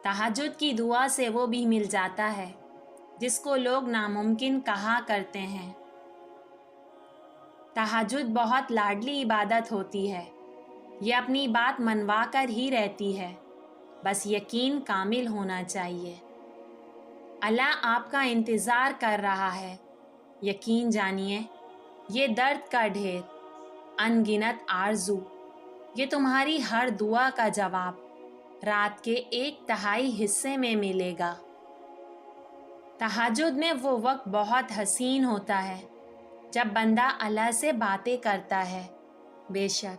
तहज्जुद की दुआ से वो भी मिल जाता है जिसको लोग नामुमकिन कहा करते हैं। तहज्जुद बहुत लाडली इबादत होती है। ये अपनी बात मनवा कर ही रहती है, बस यकीन कामिल होना चाहिए। अल्लाह आपका इंतज़ार कर रहा है। यकीन जानिए, ये दर्द का ढेर, अनगिनत आरज़ू, ये तुम्हारी हर दुआ का जवाब रात के 1/3 हिस्से में मिलेगा। तहज्जुद में वो वक्त बहुत हसीन होता है जब बंदा अल्लाह से बातें करता है। बेशक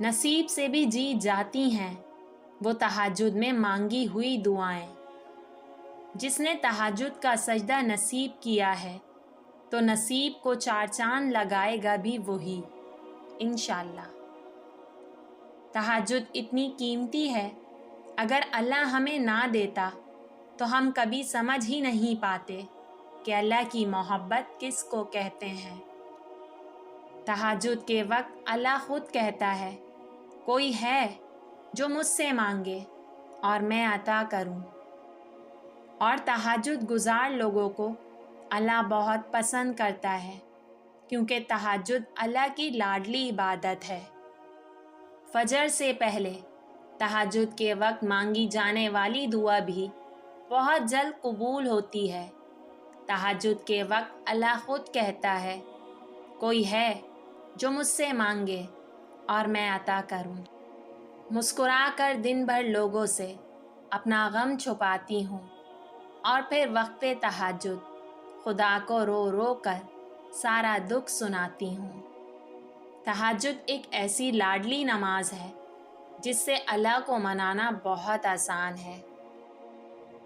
नसीब से भी जीत जाती हैं वो तहज्जुद में मांगी हुई दुआएं। जिसने तहज्जुद का सजदा नसीब किया है तो नसीब को 4 चांद लगाएगा भी वही, इंशाअल्लाह। तहज्जुद इतनी कीमती है, अगर अल्लाह हमें ना देता तो हम कभी समझ ही नहीं पाते कि अल्लाह की मोहब्बत किसको कहते हैं। तहज्जुद के वक्त अल्लाह खुद कहता है, कोई है जो मुझसे मांगे और मैं अता करूं। और तहज्जुद गुजार लोगों को अल्लाह बहुत पसंद करता है, क्योंकि तहज्जुद अल्लाह की लाडली इबादत है। फजर से पहले तहज्जुद के वक्त मांगी जाने वाली दुआ भी बहुत जल्द कबूल होती है। तहज्जुद के वक्त अल्लाह खुद कहता है, कोई है जो मुझसे मांगे और मैं अता करूं। मुस्कुरा कर दिन भर लोगों से अपना गम छुपाती हूँ और फिर वक्त तहज्जुद खुदा को रो रो कर सारा दुख सुनाती हूँ। तहज्जुद एक ऐसी लाडली नमाज है जिससे अल्लाह को मनाना बहुत आसान है।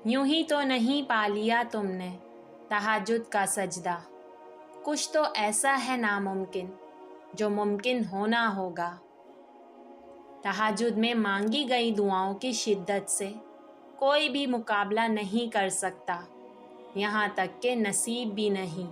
यूं ही तो नहीं पा लिया तुमने तहज्जुद का सजदा, कुछ तो ऐसा है नामुमकिन जो मुमकिन होना होगा। तहज्जुद में मांगी गई दुआओं की शिद्दत से कोई भी मुकाबला नहीं कर सकता, यहाँ तक कि नसीब भी नहीं।